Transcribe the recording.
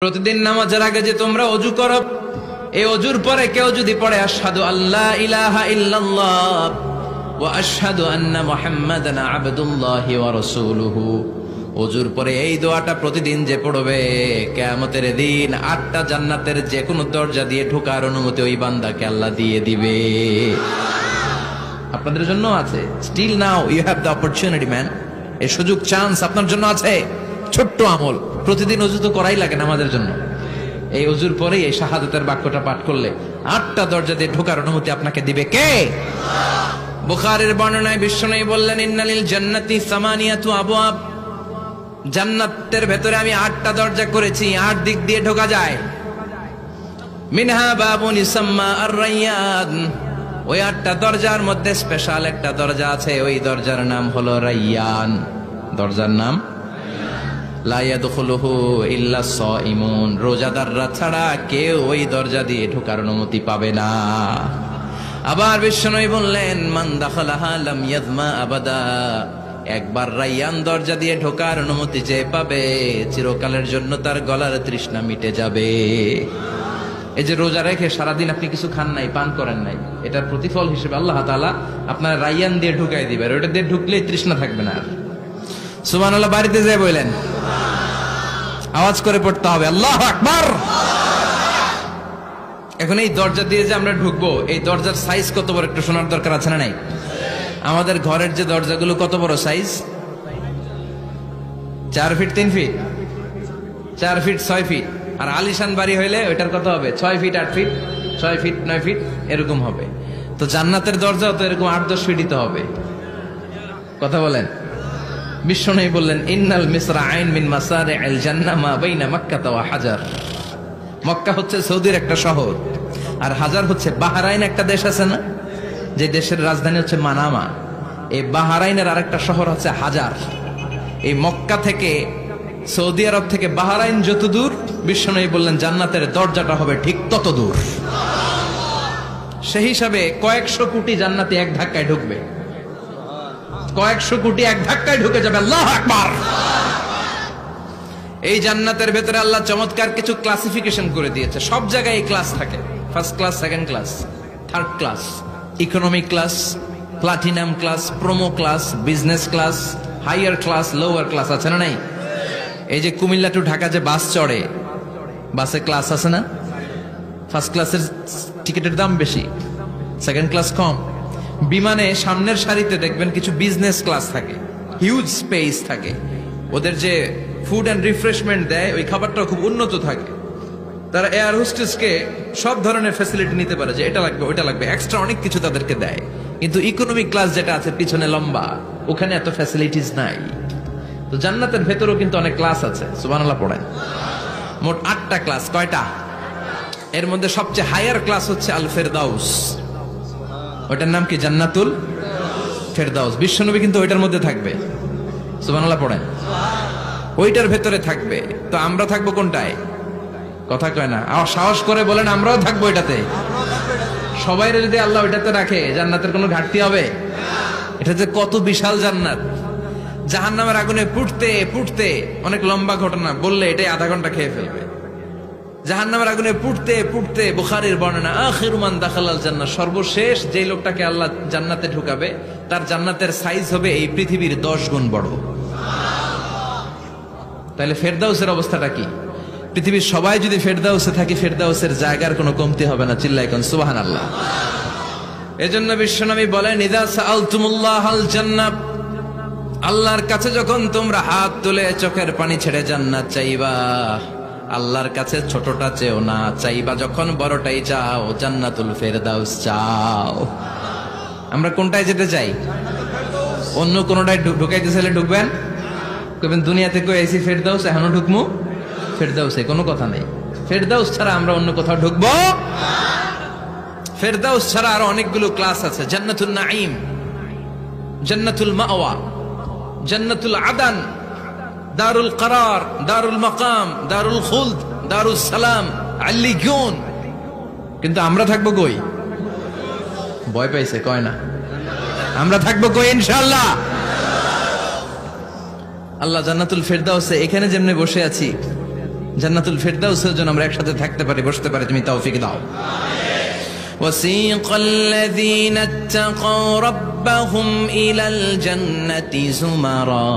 প্রতিদিন নামাজের আগে যে তোমরা ওযু করো, এই ওযুর পরে কেউ যদি পড়ে আশহাদু আল্লা ইলাহা ইল্লাল্লাহ ওয়া আশহাদু আন্না মুহাম্মাদান আবদুল্লাহি ওয়া রাসূলুহু, ওযুর পরে এই দোয়াটা প্রতিদিন যে পড়বে, কিয়ামতের দিন 8টা জান্নাতের যে কোনো দরজা দিয়ে ঢোকার অনুমতি ওই বান্দাকে আল্লাহ দিয়ে দিবে। আপনাদের জন্য আছে। Still now you have the opportunity man. এই সুযোগ, চান্স আপনার জন্য আছে। ছোট্ট আমল, প্রতিদিন ওযু তো করাই লাগে আমাদের জন্য। এই ওযুর পরেই এই শাহাদাতের বাক্যটা পাঠ করলে 8টা দরজা দিয়ে ঢোকার অনুমতি আপনাকে দিবে কে? বুখারীর বর্ণনায় বিশ্বনবী বললেন, ইন্নালিল জান্নাতি সামানিয়াতু আবওয়াব, জান্নাতের ভেতরে আমি 8টা দরজা করেছি, 8 দিক দিয়ে ঢোকা যায়। মিনহা বাবুন ইসাম্মা আর-রায়্যান, ওই 8টা দরজার মধ্যে স্পেশাল একটা দরজা আছে, ওই দরজার নাম হলো রায়্যান। দরজার নাম লা ইয়াদখুলুহু ইল্লা সাইমুন, রোজাদাররা ছাড়া কেউ ওই দরজা দিয়ে ঢোকার অনুমতি পাবে না। আবার বিশ্বনবী বললেন, মান দাখালাহা লাম ইয়াযমা আবাদা, একবার রায়্যান দরজা দিয়ে ঢোকার অনুমতি যে পাবে, চিরকালের জন্য তার গলার তৃষ্ণা মিটে যাবে। এই যে রোজা রেখে সারাদিন আপনি কিছু খান নাই, পান করেন নাই, এটার প্রতিফল হিসেবে আল্লাহ তাআলা আপনার রায়্যান দিয়ে ঢুকাই দিবে। আর ওটা দিয়ে ঢুকলেই তৃষ্ণা থাকবে না আর। সুবহানাল্লাহ। বাড়িতে যেয়ে বললেন, আওয়াজ করে পড়তে হবে আল্লাহু আকবার। এখন এই দরজা দিয়ে যে আমরা ঢুকবো, এই দরজার সাইজ কত বড় একটু শোনার দরকার আছে না নাই? আমাদের ঘরের যে দরজাগুলো কত বড় size? 4 feet 3 feet, 4 feet 6 feet. আর আলিশান বাড়ি হইলে ওইটার কত হবে? 6 ফিট 8 ফিট, 6 ফিট 9 ফিট এরকম হবে। তো জান্নাতের দরজাও তো এরকম 8-10 ফিটই তো হবে। কথা বলেন। বিশ্বনবী বললেন, ইন্নাল মিসরাআইন মিন মাসারি'আল জান্নাহ মা বাইনা মক্কা ওয়া হাজার। মক্কা হচ্ছে সৌদির একটা শহর, আর হাজার হচ্ছে বাহরাইন, একটা দেশ আছে না, যে দেশের রাজধানী হচ্ছে মানামা। এই বাহরাইনের আরেকটা শহর হচ্ছে হাজার। এই মক্কা থেকে, সৌদি আরব থেকে বাহরাইন যত দূর, বিশ্বনবী বললেন জান্নাতের দরজাটা হবে ঠিক তত দূর। সেই হিসাবে কয়েকশো কোটি জান্নাতি এক ধাক্কায় ঢুকবে, কয়েকশো কোটি এক ধাক্কায় ঢুকে যাবে। আল্লাহু আকবার। এই জান্নাতের ভেতরে আল্লাহ চমৎকার কিছু ক্লাসিফিকেশন করে দিয়েছে। সব জায়গায় এই ক্লাস থাকে, first class, second class, third class, economic class, platinum class, promo class, business class, higher class, lower class, আছে না নাই? এই যে কুমিল্লা টু ঢাকা যে বাস চড়ে, বাসে ক্লাস আছে না? ফার্স্ট ক্লাসের টিকিটের দাম বেশি, সেকেন্ড ক্লাস কম। বিমানে সামনের সারিতে দেখবেন কিছু বিজনেস ক্লাস থাকে, হিউজ স্পেস থাকে, ওদের যে ফুড অ্যান্ড রিফ্রেশমেন্ট দেয় ওই খাবারটাও খুব উন্নত থাকে। তারা এয়ার হোস্টেসকে সব ধরনের ফ্যাসিলিটি নিতে পারে, যে এটা লাগবে ওইটা লাগবে, এক্সট্রা অনেক কিছু তাদেরকে দেয়। কিন্তু ইকোনমিক ক্লাস যেটা আছে পিছনে লম্বা, ওখানে এত ফ্যাসিলিটিস নাই। তো জান্নাতের ভেতরেও কিন্তু অনেক ক্লাস আছে। সুবহানাল্লাহ পড়েন। মোট 8টা ক্লাস। কয়টা? এর মধ্যে সবচেয়ে হায়ার ক্লাস হচ্ছে আল ফেরদাউস। ওইটার নাম কি? জান্নাতুল ফেরদাউস। বিশ্বনবী কিন্তু ওইটার মধ্যে থাকবে। সুবহানাল্লাহ পড়েন। ওইটার ভেতরে থাকবে। তো আমরা থাকবো কোনটায়? কথা কয় না, সাহস করে বলেন আমরাও থাকবো এটাতে। সবাই যদি আল্লাহ ওইটাতে রাখে, জান্নাতের কোনো ঘাটতি হবে? এটা যে কত বিশাল জান্নাত! জাহান্নামের আগুনে পুড়তে পুড়তে, অনেক লম্বা ঘটনা, বললে এটাই আধা ঘন্টা খেয়ে ফেলবে। জাহান্নামের আগুনে পুড়তে পুড়তে, বুখারীর বর্ণনা, আখিরু মান দাখালাল জান্নাহ, সর্বশেষ যে লোকটাকে আল্লাহ জান্নাতে ঢুকাবে, তার জান্নাতের সাইজ হবে এই পৃথিবীর 10 গুণ বড়। তাহলে ফেরদাউসের অবস্থাটা কি? পৃথিবীর সবাই যদি ফেরদাউসে থাকে, ফেরদাউসের জায়গার কোনো কমতি হবে না। চিল্লায় কোন সুবহানাল্লাহ। এজন্য বিশ্বনবী বলেন, ইযা সাআলতুমুল্লাহাল জান্নাহ, আল্লাহর কাছে যখন তোমরা হাত তুলে চোখের পানি ছেড়ে জান্নাত চাইবা, আল্লাহর কাছে ছোটটা চেও না, চাইবা যখন বড়টাই চাও, জান্নাতুল ফেরদাউস চাও। আমরা কোনটায় যেতে চাই? অন্য কোনটায় ঢুকাইতে চাইলে ঢুকবেন, কইবেন দুনিয়াতে কই আইছি ফেরদাউস, এখনো ঢুকমু ফেরদাউসে? কোনো কথা নেই। ফেরদাউস ছাড়া আমরা অন্য কোথাও ঢুকবো? ফেরদাউস ছাড়া আরো অনেকগুলো ক্লাস আছে। জান্নাতুল নাঈম, জান্নাতুল মাওয়া, জান্নাতুল আদান, দারুল করার, দারুল মাকাম, দারুল খুলদ, দারুল সালাম, আল্লিগুন। কিন্তু আমরা থাকবো কই? ভয় পাইছে, কয় না। আমরা থাকবো কই? ইনশাআল্লাহ। আল্লাহ জান্নাতুল ফেরদাউসে এখানে যেমনে বসে আছি, জান্নাতুল ফেরদাউসের জন্য আমরা একসাথে থাকতে পারি, বসতে পারি, তুমি তৌফিক দাও। وسيق الذين اتقوا ربهم إلى الجنة زمرا